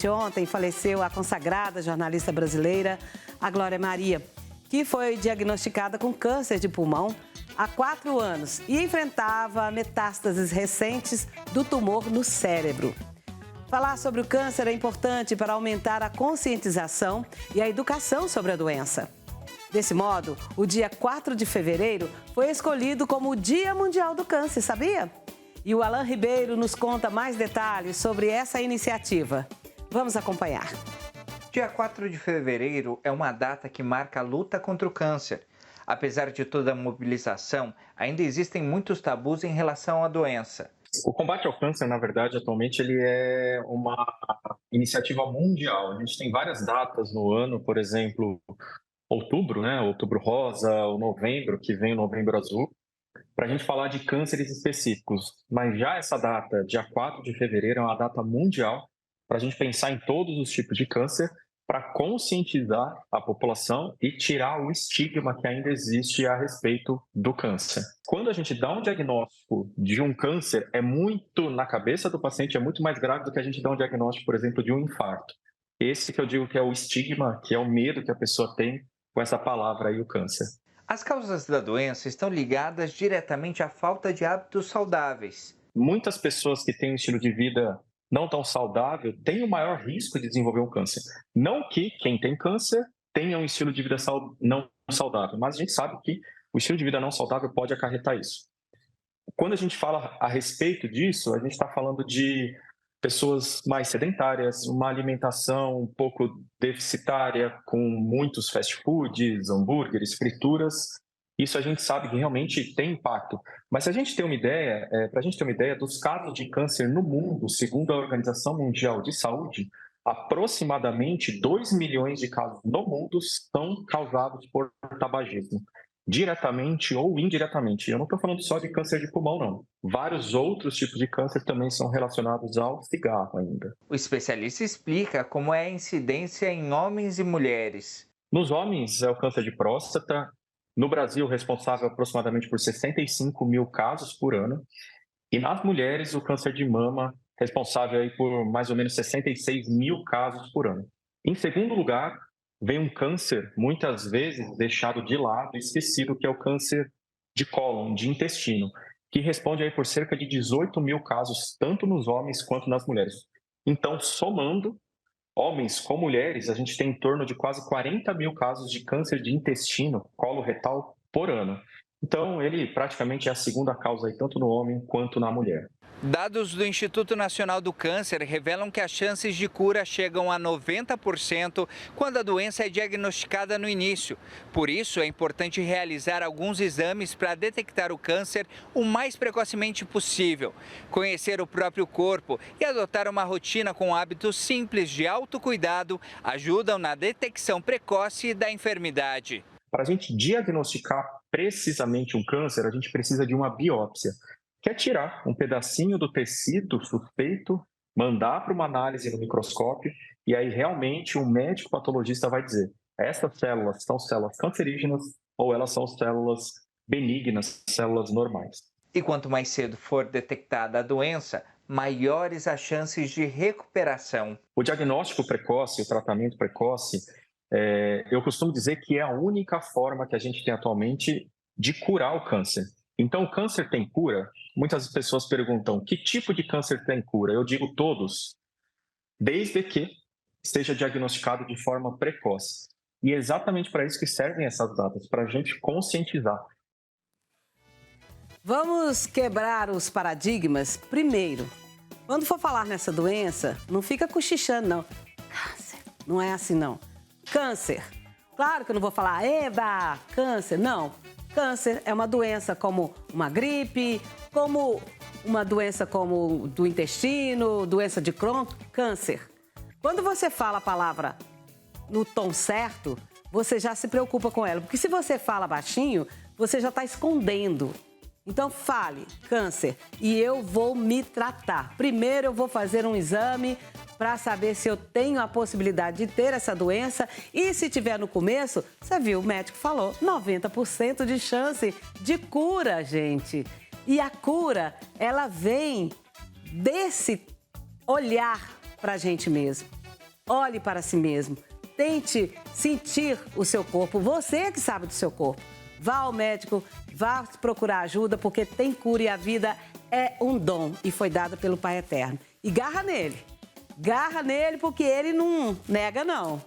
Ontem faleceu a consagrada jornalista brasileira, a Glória Maria, que foi diagnosticada com câncer de pulmão há 4 anos e enfrentava metástases recentes do tumor no cérebro. Falar sobre o câncer é importante para aumentar a conscientização e a educação sobre a doença. Desse modo, o dia 4 de fevereiro foi escolhido como o Dia Mundial do Câncer, sabia? E o Alan Ribeiro nos conta mais detalhes sobre essa iniciativa. Vamos acompanhar. Dia 4 de fevereiro é uma data que marca a luta contra o câncer. Apesar de toda a mobilização, ainda existem muitos tabus em relação à doença. O combate ao câncer, na verdade, atualmente ele é uma iniciativa mundial. A gente tem várias datas no ano, por exemplo, outubro, né? Outubro rosa, o novembro, que vem o novembro azul, para a gente falar de cânceres específicos. Mas já essa data, dia 4 de fevereiro, é uma data mundial para a gente pensar em todos os tipos de câncer, para conscientizar a população e tirar o estigma que ainda existe a respeito do câncer. Quando a gente dá um diagnóstico de um câncer, é muito, na cabeça do paciente, é muito mais grave do que a gente dar um diagnóstico, por exemplo, de um infarto. Esse que eu digo que é o estigma, que é o medo que a pessoa tem com essa palavra aí, o câncer. As causas da doença estão ligadas diretamente à falta de hábitos saudáveis. Muitas pessoas que têm um estilo de vida não tão saudável têm o maior risco de desenvolver um câncer. Não que quem tem câncer tenha um estilo de vida não saudável, mas a gente sabe que o estilo de vida não saudável pode acarretar isso. Quando a gente fala a respeito disso, a gente está falando de pessoas mais sedentárias, uma alimentação um pouco deficitária, com muitos fast foods, hambúrgueres, frituras. Isso a gente sabe que realmente tem impacto. Mas se a gente ter uma ideia, para a gente ter uma ideia dos casos de câncer no mundo, segundo a Organização Mundial de Saúde, aproximadamente 2 milhões de casos no mundo são causados por tabagismo, diretamente ou indiretamente. Eu não estou falando só de câncer de pulmão, não. Vários outros tipos de câncer também são relacionados ao cigarro ainda. O especialista explica como é a incidência em homens e mulheres. Nos homens é o câncer de próstata. No Brasil, responsável aproximadamente por 65 mil casos por ano. E nas mulheres, o câncer de mama, responsável aí por mais ou menos 66 mil casos por ano. Em segundo lugar, vem um câncer, muitas vezes deixado de lado, esquecido, que é o câncer de cólon, de intestino, que responde aí por cerca de 18 mil casos, tanto nos homens quanto nas mulheres. Então, somando homens com mulheres, a gente tem em torno de quase 40 mil casos de câncer de intestino, colo retal, por ano. Então, ele praticamente é a segunda causa aí, tanto no homem quanto na mulher. Dados do Instituto Nacional do Câncer revelam que as chances de cura chegam a 90% quando a doença é diagnosticada no início. Por isso, é importante realizar alguns exames para detectar o câncer o mais precocemente possível, conhecer o próprio corpo e adotar uma rotina com hábitos simples de autocuidado ajudam na detecção precoce da enfermidade. Para a gente diagnosticar precisamente um câncer, a gente precisa de uma biópsia, que é tirar um pedacinho do tecido suspeito, mandar para uma análise no microscópio, e aí realmente o médico patologista vai dizer: essas células são células cancerígenas ou elas são células benignas, células normais. E quanto mais cedo for detectada a doença, maiores as chances de recuperação. O diagnóstico precoce, o tratamento precoce, eu costumo dizer que é a única forma que a gente tem atualmente de curar o câncer. Então, o câncer tem cura? Muitas pessoas perguntam: que tipo de câncer tem cura? Eu digo todos, desde que seja diagnosticado de forma precoce. E é exatamente para isso que servem essas datas, para a gente conscientizar. Vamos quebrar os paradigmas primeiro. Quando for falar nessa doença, não fica cochichando, não. Câncer. Não é assim, não. Câncer. Claro que eu não vou falar, eba, câncer. Não. Câncer é uma doença como uma gripe, como uma doença como do intestino, doença de Crohn, câncer. Quando você fala a palavra no tom certo, você já se preocupa com ela. Porque se você fala baixinho, você já está escondendo. Então fale, câncer, e eu vou me tratar. Primeiro eu vou fazer um exame para saber se eu tenho a possibilidade de ter essa doença. E se tiver no começo, você viu, o médico falou, 90% de chance de cura, gente. E a cura, ela vem desse olhar para a gente mesmo. olhe para si mesmo. Tente sentir o seu corpo. Você é que sabe do seu corpo. Vá ao médico, vá procurar ajuda, porque tem cura e a vida é um dom e foi dada pelo Pai Eterno. E garra nele porque ele não nega, não.